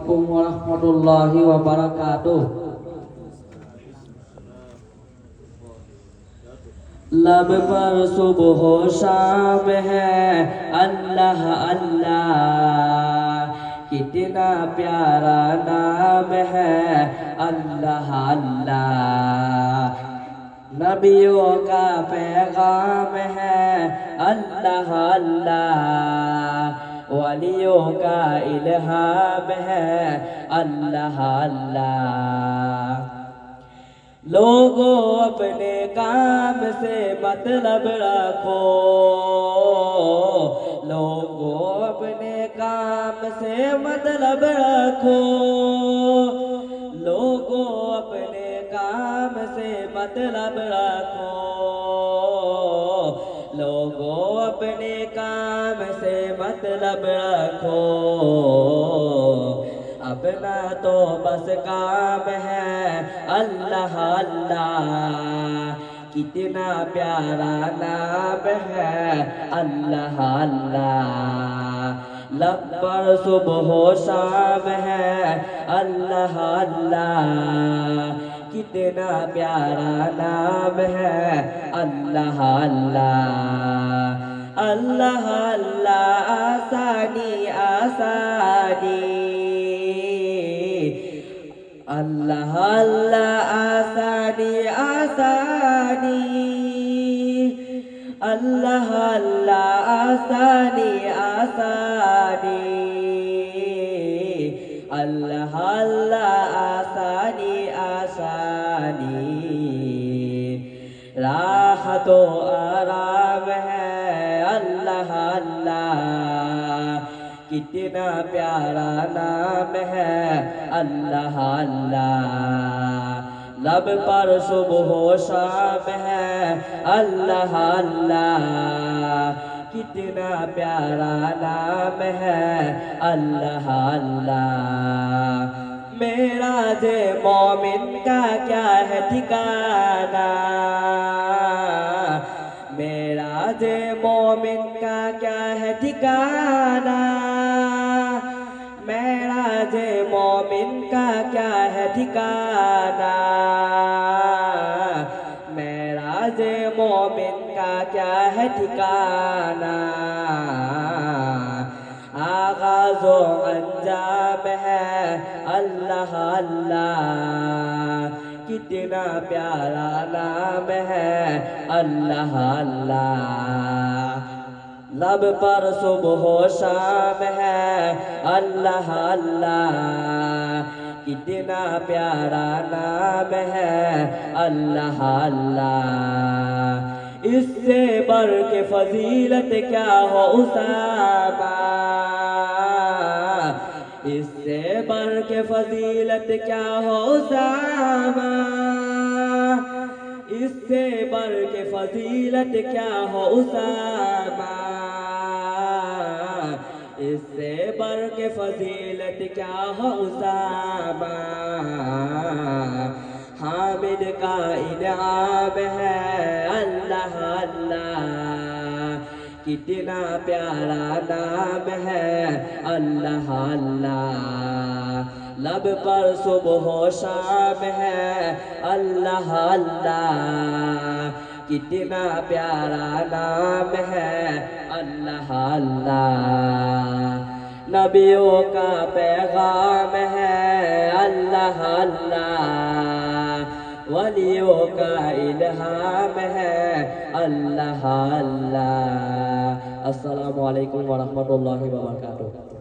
Assalamualaikum warahmatullahi wabarakatuh. लब पर सुबह शाम है अल्लाह अल्लाह, कितना प्यारा नाम है अल्लाह अल्लाह। नबियों का पैगाम है अल्लाह अल्लाह, वलियों का इल्हाम है अल्लाह अल्लाह। लोगों अपने काम से मतलब रखो, लोगों अपने काम से मतलब रखो, लोगों अपने काम से मतलब रखो, लोगों अपने काम से मतलब रखो। अपना तो बस काम है अल्लाह अल्लाह, कितना प्यारा नाम है अल्लाह अल्लाह। लब पर सुबह शाम है अल्लाह अल्लाह, कितना प्यारा नाम है अल्लाह अल्लाह। अल्लाह अल्लाह आसानी आसानी, अल्लाह अल्लाह आसानी आसानी, अल्लाह अल्लाह आसानी आसानी, अल्लाह अल्लाह आसानी आसानी। राहत तो आराम है अल्लाह अल्लाह, कितना प्यारा नाम है अल्लाह अल्लाह। लब पर सुबह शाम है अल्लाह अल्लाह, कितना प्यारा नाम है अल्लाह अल्लाह। मेरा जे मोमिन का क्या है ठिकाना, मेरा जे मोमिन का क्या है ठिकाना, मेरा जे मोमिन का क्या है ठिकाना, मेरा जे मोमिन का क्या है ठिकाना। आगाज़ो अंजाम है अल्लाह अल्लाह, कितना प्यारा नाम है अल्लाह अल्लाह। लब पर सुबह शाम है अल्लाह अल्लाह, कितना प्यारा नाम है अल्लाह अल्लाह। इससे बढ़ के फजीलत क्या हो उसामा, इससे बढ़ के फजीलत क्या हो उसामा, इससे बढ़ के फजीलत क्या हो उसामा, इससे बढ़ के फजीलत क्या हो उसामा। हामिद का इनाम है अल्लाह अल्लाह, कितना प्यारा नाम है अल्लाह अल्लाह। लब पर सुबह शाम है अल्लाह अल्लाह, कितना प्यारा नाम है अल्लाह अल्लाह। नबियों का पैगाम है अल्लाह अल्लाह, वलियों का इल्हाम है अल्लाह अल्लाह। अस्सलामु अलैकुम वरहमतुल्लाहि वबरकातुह।